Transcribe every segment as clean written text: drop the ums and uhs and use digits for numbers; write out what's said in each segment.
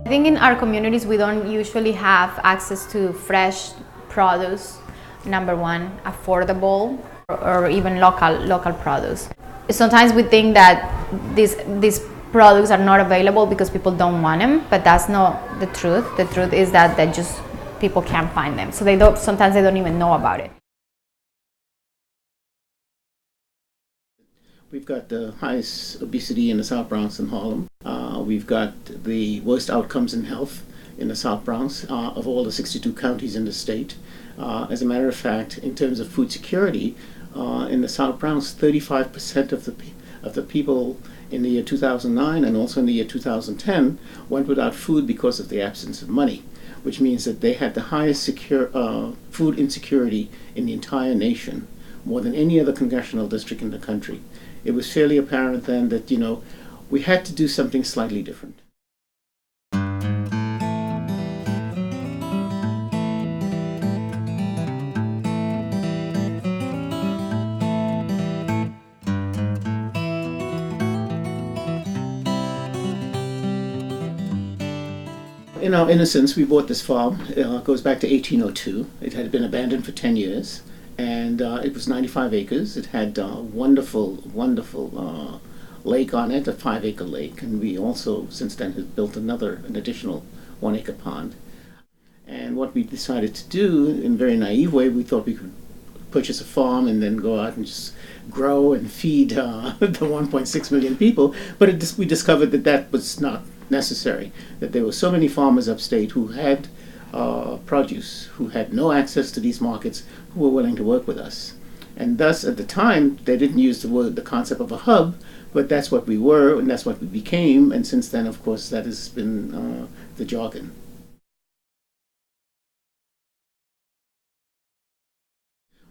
I think in our communities we don't usually have access to fresh produce, number one, affordable or even local produce. Sometimes we think that these products are not available because people don't want them, but that's not the truth. The truth is that just people can't find them. So sometimes they don't even know about it. We've got the highest obesity in the South Bronx and Harlem. We've got the worst outcomes in health in the South Bronx of all the 62 counties in the state. As a matter of fact, in terms of food security, in the South Bronx, 35% of the people in the year 2009 and also in the year 2010 went without food because of the absence of money, which means that they had the highest food insecurity in the entire nation, more than any other congressional district in the country. It was fairly apparent then that, we had to do something slightly different. In our innocence, we bought this farm. It goes back to 1802. It had been abandoned for 10 years, and it was 95 acres. It had a wonderful lake on it, a 5-acre lake, and we also, since then, have built an additional 1-acre pond. And what we decided to do, in a very naive way, we thought we could purchase a farm and then go out and just grow and feed the 1.6 million people, but we discovered that was not necessary, that there were so many farmers upstate who had produce, who had no access to these markets, who were willing to work with us. And thus, at the time, they didn't use the concept of a hub, but that's what we were, and that's what we became, and since then, of course, that has been the jargon.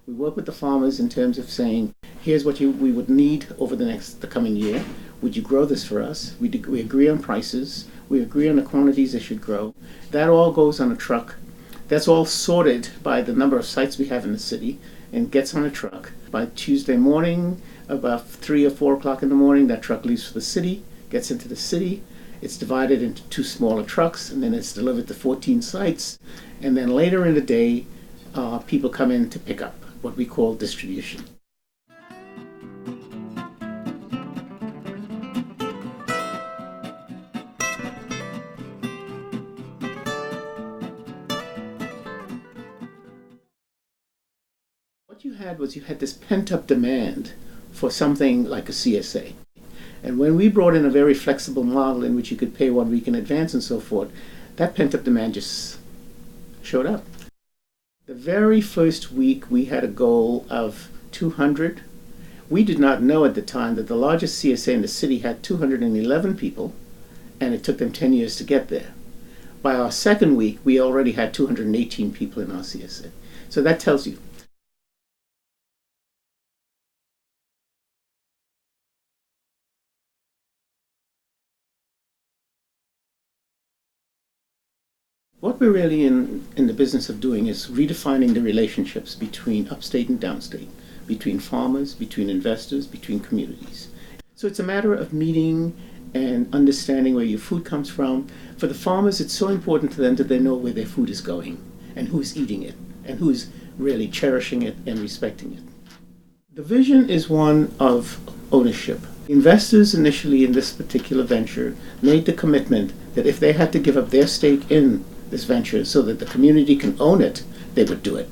We work with the farmers in terms of saying, here's what we would need over the coming year. Would you grow this for us? We agree on prices. We agree on the quantities they should grow. That all goes on a truck. That's all sorted by the number of sites we have in the city and gets on a truck. By Tuesday morning, about 3 or 4 o'clock in the morning, that truck leaves for the city, gets into the city. It's divided into 2 smaller trucks, and then it's delivered to 14 sites. And then later in the day, people come in to pick up, what we call distribution. What you had this pent-up demand for something like a CSA. And when we brought in a very flexible model in which you could pay 1 week in advance and so forth, that pent-up demand just showed up. The very first week we had a goal of 200. We did not know at the time that the largest CSA in the city had 211 people, and it took them 10 years to get there. By our second week, we already had 218 people in our CSA. So that tells you. What we're really in the business of doing is redefining the relationships between upstate and downstate, between farmers, between investors, between communities. So it's a matter of meeting and understanding where your food comes from. For the farmers, it's so important to them that they know where their food is going and who's eating it and who's really cherishing it and respecting it. The vision is one of ownership. Investors initially in this particular venture made the commitment that if they had to give up their stake in this venture so that the community can own it, they would do it.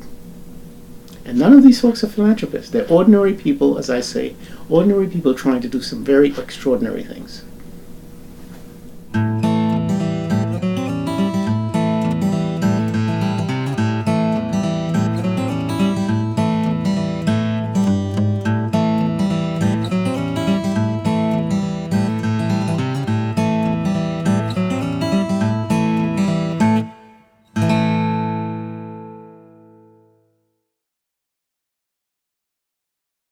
And none of these folks are philanthropists. They're ordinary people, as I say, ordinary people trying to do some very extraordinary things.